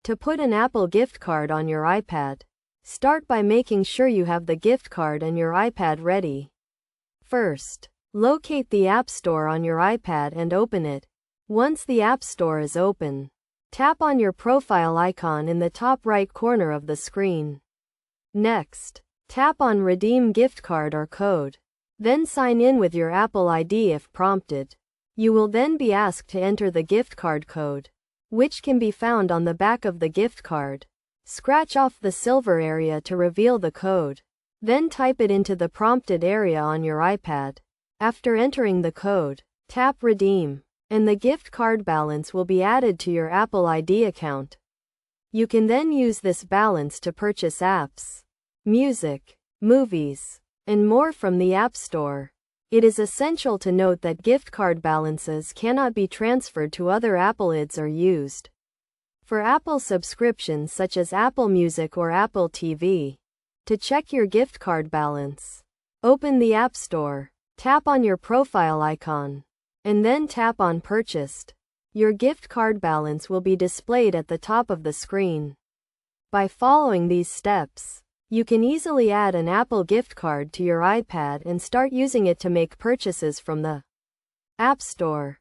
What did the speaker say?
To put an Apple gift card on your iPad, start by making sure you have the gift card and your iPad ready. First, locate the App Store on your iPad and open it. Once the App Store is open, tap on your profile icon in the top right corner of the screen. Next, tap on Redeem Gift Card or Code. Then sign in with your Apple ID if prompted. You will then be asked to enter the gift card code, which can be found on the back of the gift card. Scratch off the silver area to reveal the code. Then type it into the prompted area on your iPad. After entering the code, tap Redeem, and the gift card balance will be added to your Apple ID account. You can then use this balance to purchase apps, music, movies, and more from the App Store. It is essential to note that gift card balances cannot be transferred to other Apple IDs or used for Apple subscriptions such as Apple Music or Apple TV. To check your gift card balance, open the App Store, tap on your profile icon, and then tap on Purchased. Your gift card balance will be displayed at the top of the screen. By following these steps, you can easily add an Apple gift card to your iPad and start using it to make purchases from the App Store.